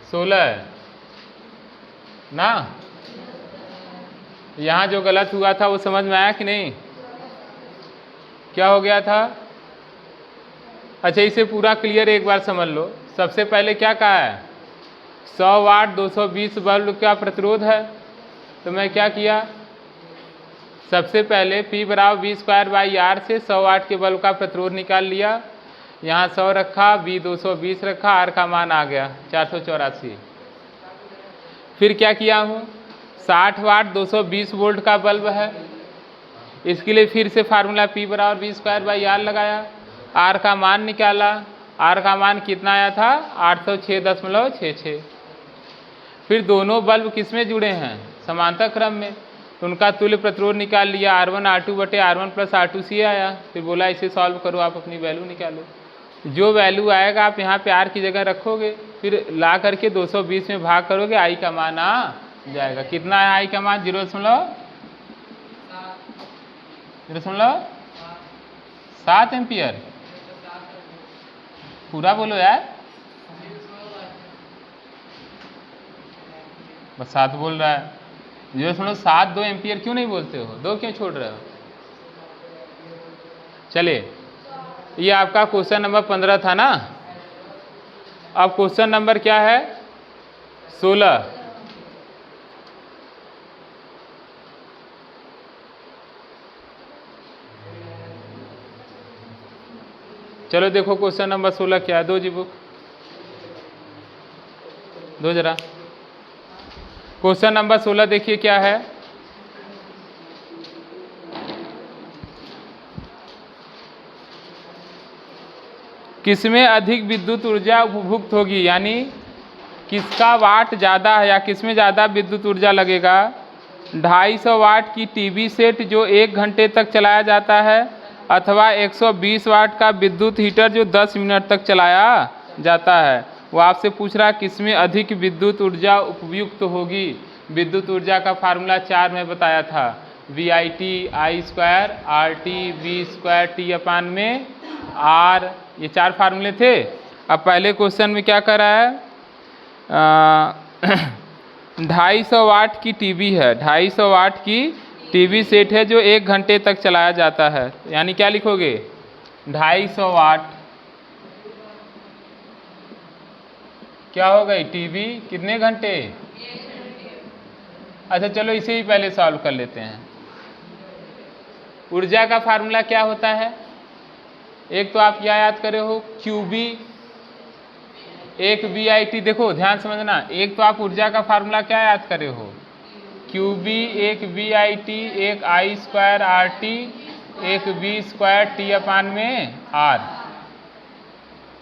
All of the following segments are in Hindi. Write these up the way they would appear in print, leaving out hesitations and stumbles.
16 है ना। यहाँ जो गलत हुआ था वो समझ में आया कि नहीं? क्या हो गया था? अच्छा, इसे पूरा क्लियर एक बार समझ लो। सबसे पहले क्या कहा है? 100 वाट 220 बल्ब का प्रतिरोध है। तो मैं क्या किया, सबसे पहले P बराबर V²/R से 100 वाट के बल्ब का प्रतिरोध निकाल लिया। यहाँ 100 रखा, V 220 रखा, R का मान आ गया 484। फिर क्या किया हूँ, 60 वाट 220 वोल्ट का बल्ब है, इसके लिए फिर से फार्मूला P बराबर V²/R लगाया, R का मान निकाला। R का मान कितना आया था? 806.66। फिर दोनों बल्ब किस में जुड़े हैं? समांतर क्रम में। तो उनका तुल्य प्रतिरोध निकाल लिया, R1 R2 बटे R1 प्लस R2C आया। फिर बोला इसे सॉल्व करो, आप अपनी वैल्यू निकालो। जो वैल्यू आएगा आप यहाँ पे R की जगह रखोगे, फिर ला करके 220 में भाग करोगे, I का मान आ जाएगा। कितना है I का मान? 0.7 एम्पियर। पूरा बोलो यार, बस 7 बोल रहा है। 0.72 एम्पियर क्यों नहीं बोलते हो? 2 क्यों छोड़ रहे हो? चलिए, ये आपका क्वेश्चन नंबर 15 था ना। अब क्वेश्चन नंबर क्या है? 16। चलो देखो क्वेश्चन नंबर 16 क्या है। दो जी बुक, दो जरा। क्वेश्चन नंबर 16 देखिए क्या है। किसमें अधिक विद्युत ऊर्जा उपभुक्त होगी, यानी किसका वाट ज़्यादा है या किसमें ज़्यादा विद्युत ऊर्जा लगेगा? 250 वाट की टीवी सेट जो 1 घंटे तक चलाया जाता है, अथवा 120 वाट का विद्युत हीटर जो 10 मिनट तक चलाया जाता है। वो आपसे पूछ रहा है किसमें अधिक विद्युत ऊर्जा उपयुक्त होगी। विद्युत ऊर्जा का फार्मूला 4 में बताया था, VIT I² RT V² T/, R, ये 4 फार्मूले थे। अब पहले क्वेश्चन में क्या कर रहा है, 250 वाट की टीवी है, 250 वाट की टीवी सेट है जो 1 घंटे तक चलाया जाता है। यानी क्या लिखोगे, 250 वाट क्या हो गई, टीवी कितने घंटे? अच्छा चलो इसे ही पहले सॉल्व कर लेते हैं। ऊर्जा का फार्मूला क्या होता है? एक तो आप क्या याद करे हो, QB, एक VIT। देखो ध्यान समझना, एक तो आप ऊर्जा का फार्मूला क्या याद करे हो, QB, एक VIT, एक I² RT, एक V² T/R।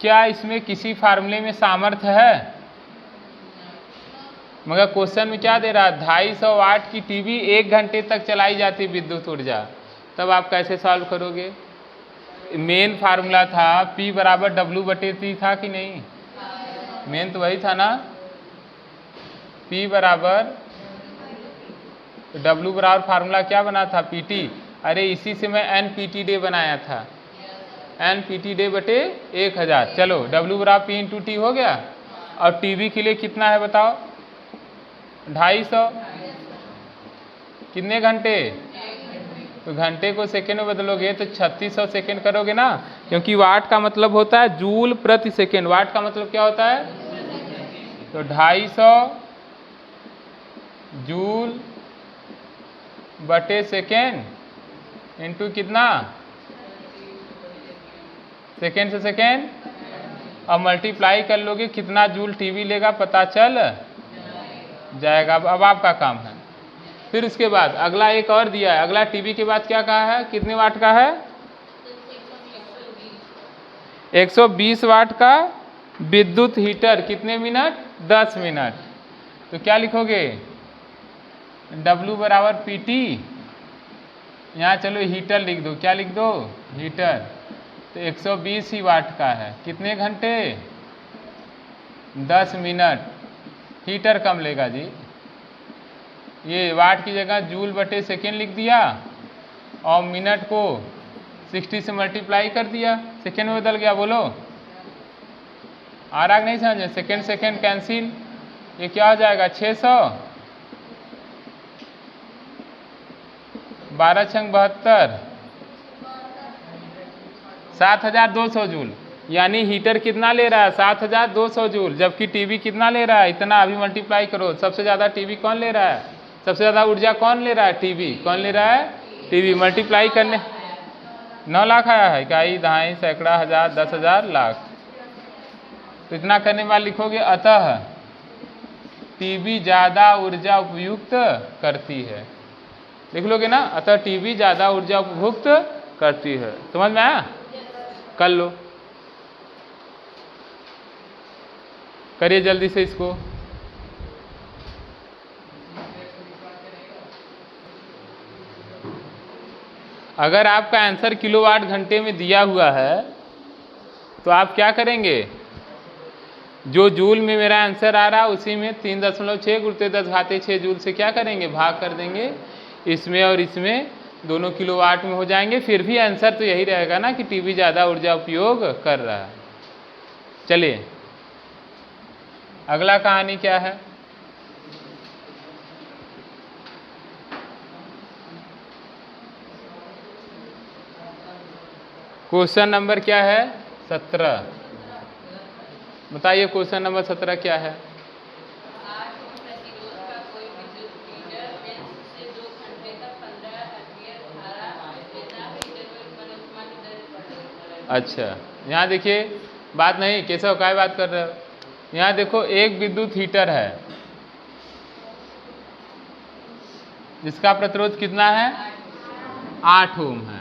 क्या इसमें किसी फार्मूले में सामर्थ्य है? मगर क्वेश्चन में क्या दे रहा है, 250 वाट की टीवी 1 घंटे तक चलाई जाती विद्युत ऊर्जा। तब आप कैसे सॉल्व करोगे? मेन फार्मूला था P बराबर W/T था कि नहीं? मेन तो वही था ना, P बराबर W बराबर फार्मूला क्या बना था, PT। अरे इसी से मैं NPT डे बनाया था, NPT डे बटे 1000। चलो W बराबर P × T हो गया। और टीवी के लिए कितना है बताओ, 250, कितने घंटे? तो घंटे को सेकेंड में बदलोगे तो 3600 सेकेंड करोगे ना, क्योंकि वाट का मतलब होता है जूल प्रति सेकेंड। वाट का मतलब क्या होता है? तो 250 जूल बटे सेकेंड इंटू कितना, सेकेंड से सेकेंड, अब मल्टीप्लाई कर लोगे, कितना जूल टीवी लेगा पता चल जाएगा। अब आपका काम है। फिर उसके बाद अगला एक और दिया है, अगला टीवी के बाद क्या कहा है, कितने वाट का है? 120 वाट का विद्युत हीटर, कितने मिनट? 10 मिनट। तो क्या लिखोगे, W बराबर PT, यहाँ चलो हीटर लिख दो, क्या लिख दो, हीटर। तो 120 ही वाट का है, कितने घंटे? 10 मिनट। हीटर कम लेगा जी, ये वाट की जगह जूल बटे सेकेंड लिख दिया और मिनट को 60 से मल्टीप्लाई कर दिया, सेकेंड में बदल गया। बोलो आ रहा नहीं समझे, सेकेंड सेकेंड कैंसिल, ये क्या हो जाएगा 600, 12 छंग 72, 7200 जूल। यानी हीटर कितना ले रहा है 7200 जूल, जबकि टीवी कितना ले रहा है इतना। अभी मल्टीप्लाई करो, सबसे ज़्यादा टीवी कौन ले रहा है, सबसे ज़्यादा ऊर्जा कौन ले रहा है, टीवी। कौन ले रहा है, टीवी। मल्टीप्लाई करने 9 लाख आया है, इकाई, दहाई, सैकड़ा, हजार, 10,000, लाख। तो इतना करने वाले लिखोगे अतः टीवी ज़्यादा ऊर्जा उपयुक्त करती है। लिख लोगे ना, अतः टीवी ज़्यादा ऊर्जा उपभुक्त करती है। समझ में आया, कर लो, करिए जल्दी से इसको। अगर आपका आंसर किलोवाट घंटे में दिया हुआ है तो आप क्या करेंगे, जो जूल में मेरा आंसर आ रहा है उसी में 3.6 × 10⁻6 जूल से क्या करेंगे, भाग कर देंगे। इसमें और इसमें दोनों किलोवाट में हो जाएंगे। फिर भी आंसर तो यही रहेगा ना कि टीवी ज़्यादा ऊर्जा उपयोग कर रहा है। चलिए अगला कहानी क्या है। क्वेश्चन नंबर क्या है 17। बताइए क्वेश्चन नंबर 17 क्या है। अच्छा, यहाँ देखिए, बात नहीं केशव काय बात कर रहे हो। यहाँ देखो एक विद्युत हीटर है जिसका प्रतिरोध कितना है 8 ओम है।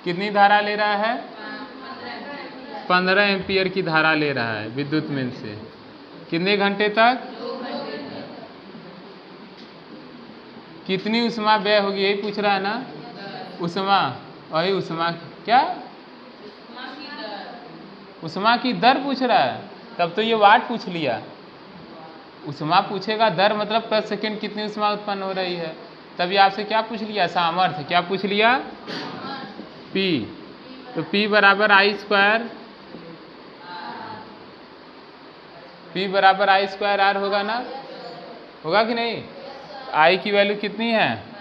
कितनी धारा ले रहा है 15 एम्पियर की धारा ले रहा है विद्युत मेन से। कितने घंटे तक, कितनी उष्मा व्यय होगी यही पूछ रहा है ना। उष्मा, वही उष्मा क्या, उष्मा की दर पूछ रहा है। तब तो ये वाट पूछ लिया, उष्मा पूछेगा दर मतलब प्रति सेकंड कितनी उष्मा उत्पन्न हो रही है। तभी आपसे क्या पूछ लिया, सामर्थ्य। क्या पूछ लिया, पी। तो पी बराबर आई स्क्वायर, पी बराबर आई स्क्वायर आर होगा ना, होगा कि नहीं। आई की वैल्यू कितनी है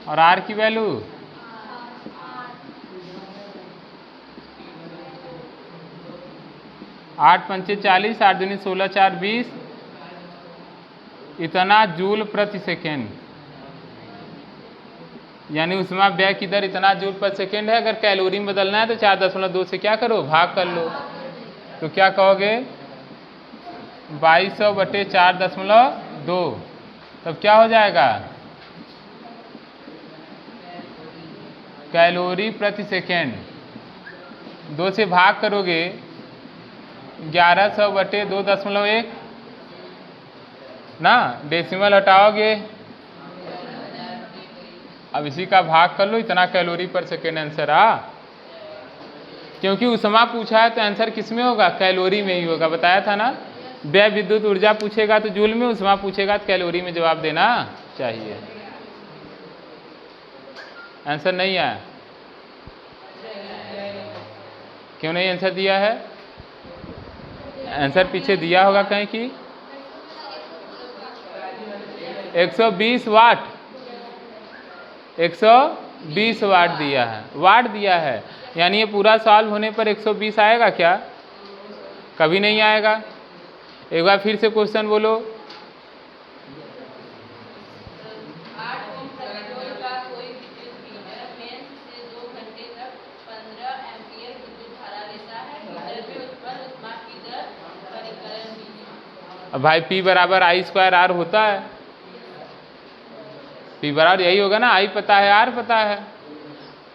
और आर की वैल्यू 8 पंचे 40, 8 दूनी 16, 4 20, इतना जूल प्रति सेकेंड। यानी उष्मा व्यय की दर इतना जूल प्रति सेकेंड है। अगर कैलोरी में बदलना है तो 4.2 से क्या करो, भाग कर लो। तो क्या कहोगे 2200 बटे 4.2, तब क्या हो जाएगा कैलोरी प्रति सेकेंड। 2 से भाग करोगे 1100 बटे 2.1 ना, डेसिमल हटाओगे। अब इसी का भाग कर लो, इतना कैलोरी पर सेकेंड आंसर आ। क्योंकि उष्मा पूछा है तो आंसर किस में होगा, कैलोरी में ही होगा। बताया था ना, व्यय विद्युत ऊर्जा पूछेगा तो जूल में, उष्मा पूछेगा तो कैलोरी में जवाब देना चाहिए। आंसर नहीं आया, क्यों नहीं आंसर दिया है, आंसर पीछे दिया होगा कहीं कि 120 वाट, 120 वाट दिया है, वाट दिया है। यानी ये पूरा सॉल्व होने पर 120 आएगा क्या, कभी नहीं आएगा। एक बार फिर से क्वेश्चन बोलो। अब भाई P बराबर आई स्क्वायर आर होता है, P बराबर यही होगा ना, आई पता है आर पता है।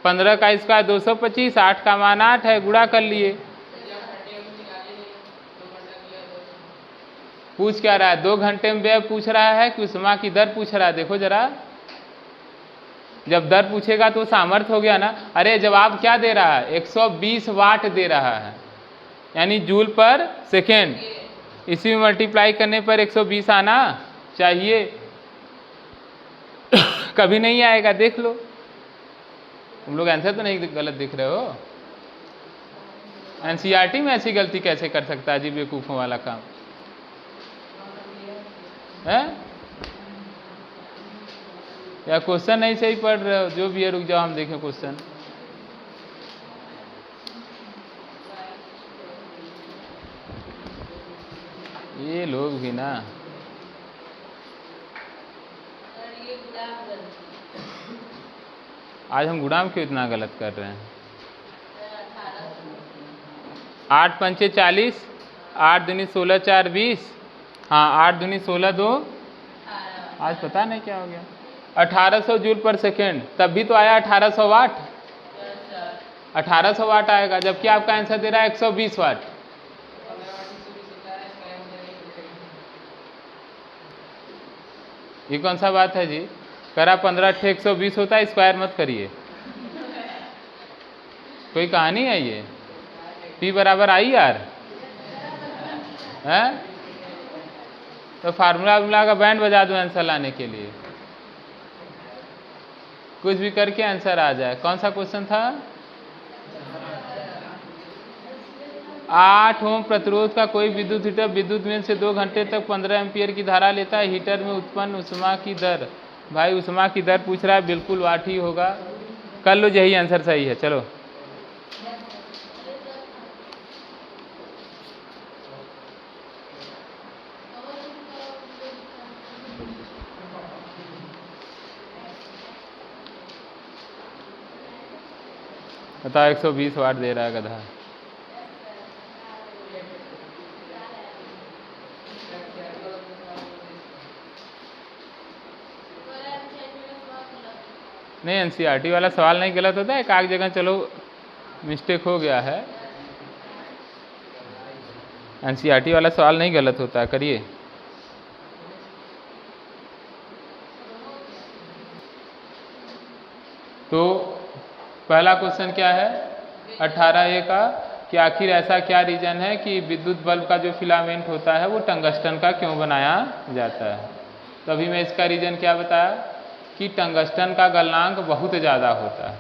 15 का स्क्वायर 225, 8 का मान 8 है, गुणा कर लिए। पूछ क्या रहा है, 2 घंटे में व्यय पूछ रहा है कि उष्मा की दर पूछ रहा है। देखो जरा, जब दर पूछेगा तो सामर्थ्य हो गया ना। अरे जवाब क्या दे रहा है, 120 वाट दे रहा है, यानी जूल पर सेकेंड। इसी में मल्टीप्लाई करने पर 120 आना चाहिए। कभी नहीं आएगा, देख लो। तुम लोग आंसर तो नहीं गलत दिख रहे हो। एनसीईआरटी में ऐसी गलती कैसे कर सकता है जी, बेवकूफ़ों वाला काम है? या क्वेश्चन नहीं सही पढ़ रहे हो? जो भी है रुक जाओ, हम देखें क्वेश्चन। ये लोग भी ना, आज हम गुणाम क्यों इतना गलत कर रहे हैं? 8 पंचे 40, 8 दूनी 16 4 20, हाँ 8 दूनी 16 2, आज पता नहीं क्या हो गया, 1800 जूल पर सेकेंड। तब भी तो आया 1800 वाट, 1800 वाट आएगा, जबकि आपका आंसर दे रहा है 120 वाट। ये कौन सा बात है जी? करा 15 × 120 होता है, स्क्वायर मत करिए। कोई कहानी है ये? P बराबर आई आर है, तो फार्मूला का बैंड बजा दो आंसर लाने के लिए, कुछ भी करके आंसर आ जाए। कौन सा क्वेश्चन था? 8 ओम प्रतिरोध का कोई विद्युत हीटर विद्युत में से 2 घंटे तक 15 एम्पियर की धारा लेता है। हीटर में उत्पन्न ऊष्मा की दर, भाई ऊष्मा की दर पूछ रहा है, बिल्कुल वाट ही होगा। कर लो, यही आंसर सही है। चलो बताओ, 120 वाट दे रहा है गधा। नहीं, एनसीईआरटी वाला सवाल नहीं गलत होता है, एक आध जगह चलो मिस्टेक हो गया है। एनसीईआरटी वाला सवाल नहीं गलत होता है, करिए। तो पहला क्वेश्चन क्या है 18A का, कि आखिर ऐसा क्या रीजन है कि विद्युत बल्ब का जो फिलामेंट होता है वो टंगस्टन का क्यों बनाया जाता है। तो अभी मैं इसका रीजन क्या बताया कि टंगस्टन का गलनांक बहुत ज़्यादा होता है,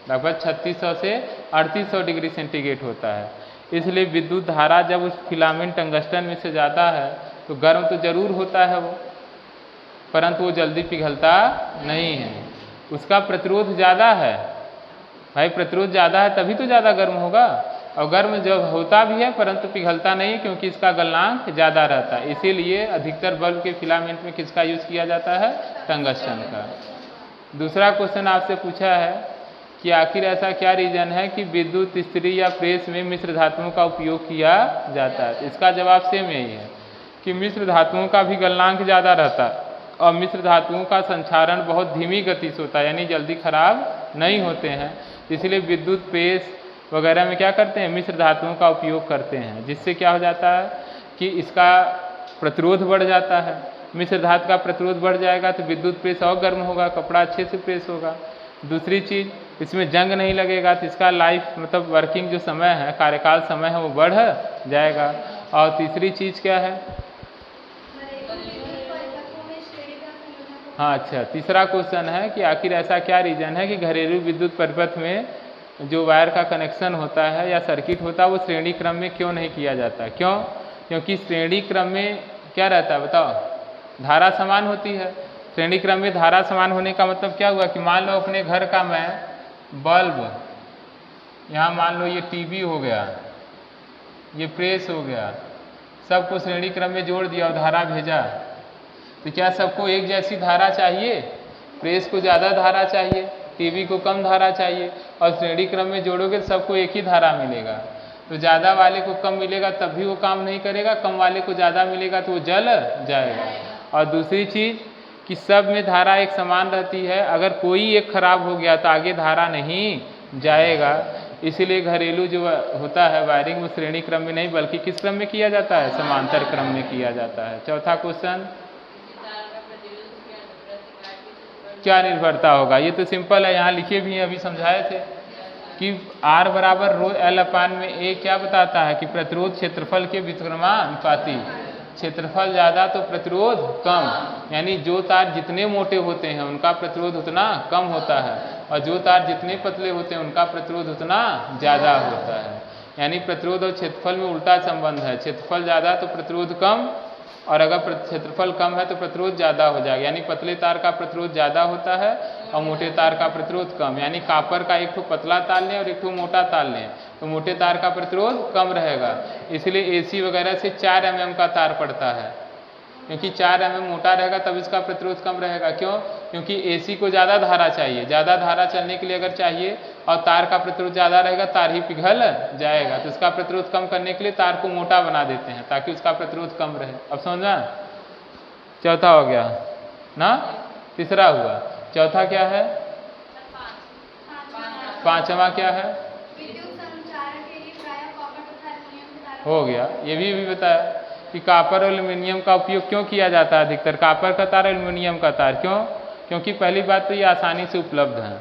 लगभग 3600 से 3800 डिग्री सेंटीग्रेड होता है। इसलिए विद्युत धारा जब उस फिलामेंट टंगस्टन में से जाता है तो गर्म तो जरूर होता है वो, परंतु वो जल्दी पिघलता नहीं है। उसका प्रतिरोध ज़्यादा है, भाई प्रतिरोध ज़्यादा है तभी तो ज़्यादा गर्म होगा, और गर्म जब होता भी है परंतु पिघलता नहीं, क्योंकि इसका गलनांक ज़्यादा रहता है। इसीलिए अधिकतर बल्ब के फिलामेंट में किसका यूज़ किया जाता है? टंगस्टन का। दूसरा क्वेश्चन आपसे पूछा है कि आखिर ऐसा क्या रीजन है कि विद्युत इस्त्री या प्रेस में मिश्र धातुओं का उपयोग किया जाता है। इसका जवाब सेम यही है कि मिश्र धातुओं का भी गलनांक ज़्यादा रहता है और मिश्र धातुओं का संक्षारण बहुत धीमी गति से होता है, यानी जल्दी खराब नहीं होते हैं। इसलिए विद्युत प्रेस वगैरह में क्या करते हैं? मिश्र धातुओं का उपयोग करते हैं, जिससे क्या हो जाता है कि इसका प्रतिरोध बढ़ जाता है। मिश्र धातु का प्रतिरोध बढ़ जाएगा तो विद्युत प्रेस और गर्म होगा, कपड़ा अच्छे से प्रेस होगा। दूसरी चीज़, इसमें जंग नहीं लगेगा तो इसका लाइफ मतलब वर्किंग जो समय है, कार्यकाल समय है, वो बढ़ जाएगा। और तीसरी चीज़ क्या है? हाँ अच्छा, तीसरा क्वेश्चन है कि आखिर ऐसा क्या रीजन है कि घरेलू विद्युत परिपथ में जो वायर का कनेक्शन होता है या सर्किट होता है वो श्रेणी क्रम में क्यों नहीं किया जाता? क्यों? क्योंकि श्रेणी क्रम में क्या रहता है बताओ? धारा समान होती है। श्रेणी क्रम में धारा समान होने का मतलब क्या हुआ कि मान लो अपने घर का मैं बल्ब, यहाँ मान लो ये टीवी हो गया, ये प्रेस हो गया, सबको श्रेणी क्रम में जोड़ दिया और धारा भेजा, तो क्या सबको एक जैसी धारा चाहिए? प्रेस को ज़्यादा धारा चाहिए, टीवी को कम धारा चाहिए, और श्रेणी क्रम में जोड़ोगे तो सबको एक ही धारा मिलेगा। तो ज़्यादा वाले को कम मिलेगा तब भी वो काम नहीं करेगा, कम वाले को ज़्यादा मिलेगा तो वो जल जाएगा। और दूसरी चीज़ कि सब में धारा एक समान रहती है, अगर कोई एक खराब हो गया तो आगे धारा नहीं जाएगा। इसीलिए घरेलू जो होता है वायरिंग वो श्रेणी क्रम में नहीं बल्कि किस क्रम में किया जाता है? समांतर क्रम में किया जाता है। चौथा क्वेश्चन, क्या निर्भरता होगा? ये तो सिंपल है, यहाँ लिखे भी हैं, अभी समझाए थे कि R बराबर रो L अपान में A क्या बताता है कि प्रतिरोध क्षेत्रफल के व्युत्क्रमानुपाती, क्षेत्रफल ज़्यादा तो प्रतिरोध कम, यानी जो तार जितने मोटे होते हैं उनका प्रतिरोध उतना कम होता है और जो तार जितने पतले होते हैं उनका प्रतिरोध उतना ज़्यादा होता है। यानी प्रतिरोध और क्षेत्रफल में उल्टा संबंध है, क्षेत्रफल ज़्यादा तो प्रतिरोध कम, और अगर क्षेत्रफल कम है तो प्रतिरोध ज़्यादा हो जाएगा। यानी पतले तार का प्रतिरोध ज़्यादा होता है और मोटे तार का प्रतिरोध कम। यानी कापर का एक ठो पतला तार लें और एक ठो मोटा तार लें तो मोटे तार का प्रतिरोध कम रहेगा। इसलिए AC वगैरह से 4 mm का तार पड़ता है, क्योंकि 4 mm मोटा रहेगा तब इसका प्रतिरोध कम रहेगा। क्यों? क्योंकि AC को ज़्यादा धारा चाहिए, ज़्यादा धारा चलने के लिए अगर चाहिए और तार का प्रतिरोध ज़्यादा रहेगा तार ही पिघल जाएगा, तो इसका प्रतिरोध कम करने के लिए तार को मोटा बना देते हैं ताकि उसका प्रतिरोध कम रहे। अब समझा? चौथा हो गया ना, तीसरा हुआ। चौथा क्या है? पांचवा क्या है? हो गया। ये भी बताया कि कॉपर और एल्युमिनियम का उपयोग क्यों किया जाता है अधिकतर, कॉपर का तार एल्युमिनियम का तार। क्यों? क्योंकि पहली बात तो ये आसानी से उपलब्ध है,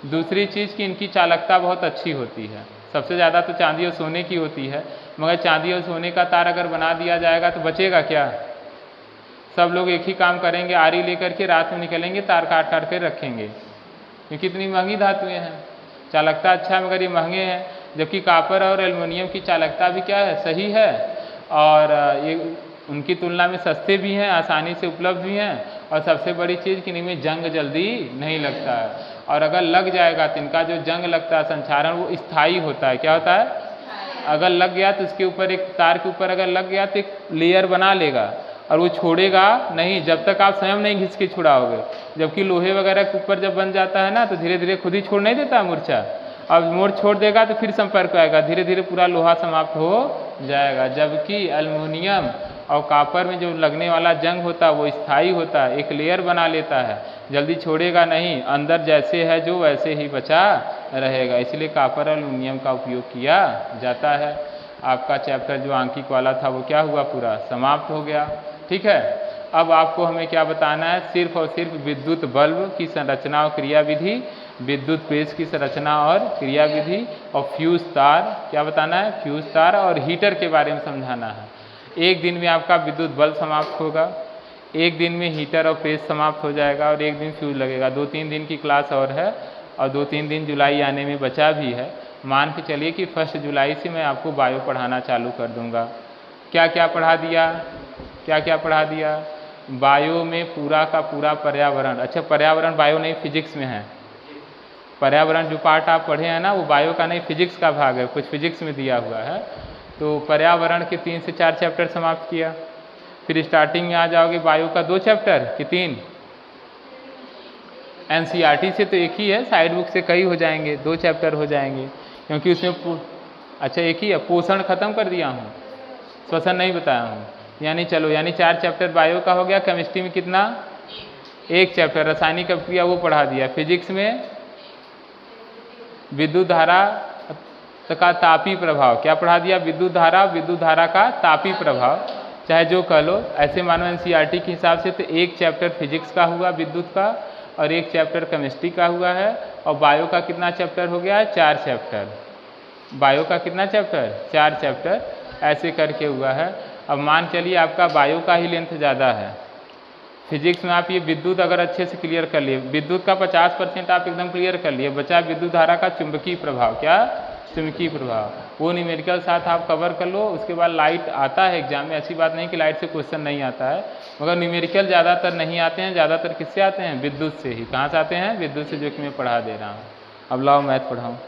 दूसरी चीज़ कि इनकी चालकता बहुत अच्छी होती है। सबसे ज़्यादा तो चांदी और सोने की होती है, मगर चांदी और सोने का तार अगर बना दिया जाएगा तो बचेगा क्या? सब लोग एक ही काम करेंगे, आरी लेकर के रात में निकलेंगे, तार काट काट कर रखेंगे, क्योंकि इतनी महंगी धातुएँ हैं। चालकता अच्छा है मगर ये महंगे हैं, जबकि कॉपर और एल्युमिनियम की चालकता भी क्या है? सही है, और ये उनकी तुलना में सस्ते भी हैं, आसानी से उपलब्ध भी हैं, और सबसे बड़ी चीज़ कि इनमें जंग जल्दी नहीं लगता है। और अगर लग जाएगा तो इनका जो जंग लगता है संक्षारण वो स्थायी होता है। क्या होता है? अगर लग गया तो इसके ऊपर एक तार के ऊपर अगर लग गया तो एक लेयर बना लेगा और वो छोड़ेगा नहीं जब तक आप स्वयं नहीं घिस के छुड़ाओगे। जबकि लोहे वगैरह के ऊपर जब बन जाता है ना तो धीरे धीरे खुद ही छोड़ नहीं देता मूर्छा। अब मोड़ छोड़ देगा तो फिर संपर्क आएगा, धीरे धीरे पूरा लोहा समाप्त हो जाएगा। जबकि एल्युमिनियम और कॉपर में जो लगने वाला जंग होता है वो स्थायी होता है, एक लेयर बना लेता है, जल्दी छोड़ेगा नहीं, अंदर जैसे है जो वैसे ही बचा रहेगा। इसलिए कॉपर और एल्युमिनियम का उपयोग किया जाता है। आपका चैप्टर जो आंकिक वाला था वो क्या हुआ? पूरा समाप्त हो गया। ठीक है, अब आपको हमें क्या बताना है? सिर्फ और सिर्फ विद्युत बल्ब की संरचना और क्रियाविधि, विद्युत पेश की संरचना और क्रियाविधि, और फ्यूज तार। क्या बताना है? फ्यूज तार और हीटर के बारे में समझाना है। एक दिन में आपका विद्युत बल्ब समाप्त होगा, एक दिन में हीटर और पेश समाप्त हो जाएगा, और एक दिन फ्यूज लगेगा। 2-3 दिन की क्लास और है, और 2-3 दिन जुलाई आने में बचा भी है। मान के चलिए कि 1 जुलाई से मैं आपको बायो पढ़ाना चालू कर दूंगा। क्या क्या पढ़ा दिया? क्या क्या पढ़ा दिया? बायो में पूरा का पूरा पर्यावरण। अच्छा, पर्यावरण बायो नहीं फिजिक्स में है। पर्यावरण जो पार्ट आप पढ़े हैं ना वो बायो का नहीं फिजिक्स का भाग है, कुछ फिजिक्स में दिया हुआ है। तो पर्यावरण के 3 से 4 चैप्टर समाप्त किया। फिर स्टार्टिंग में आ जाओगे बायो का 2 चैप्टर कि 3। NCERT से तो एक ही है, साइड बुक से कई हो जाएंगे, 2 चैप्टर हो जाएंगे, क्योंकि उसमें अच्छा एक ही है। पोषण खत्म कर दिया हूँ, श्वसन नहीं बताया हूँ। यानी चलो, यानी 4 चैप्टर बायो का हो गया। केमिस्ट्री में कितना? 1 चैप्टर। रासायनिक अभिक्रिया वो पढ़ा दिया। फिजिक्स में विद्युत धारा का तापी प्रभाव। क्या पढ़ा दिया? विद्युत धारा का तापी प्रभाव, चाहे जो कह लो। ऐसे मानो NCERT के हिसाब से तो 1 चैप्टर फिजिक्स का हुआ विद्युत का, और 1 चैप्टर केमिस्ट्री का हुआ है। और बायो का कितना चैप्टर हो गया है? 4 चैप्टर। बायो का कितना चैप्टर? 4 चैप्टर ऐसे करके हुआ है। अब मान चलिए आपका बायो का ही लेंथ ज़्यादा है। फिजिक्स में आप ये विद्युत अगर अच्छे से क्लियर कर लिए, विद्युत का 50% आप एकदम क्लियर कर लिए, बचा विद्युत धारा का चुंबकीय प्रभाव। क्या? चुंबकीय प्रभाव। वो न्यूमेरिकल साथ आप कवर कर लो। उसके बाद लाइट आता है एग्जाम में, ऐसी बात नहीं कि लाइट से क्वेश्चन नहीं आता है, मगर न्यूमेरिकल ज़्यादातर नहीं आते हैं। ज़्यादातर किससे आते हैं? विद्युत से ही। कहाँ से आते हैं? विद्युत से, जो कि मैं पढ़ा दे रहा हूँ। अब लाओ मैथ पढ़ाऊँ।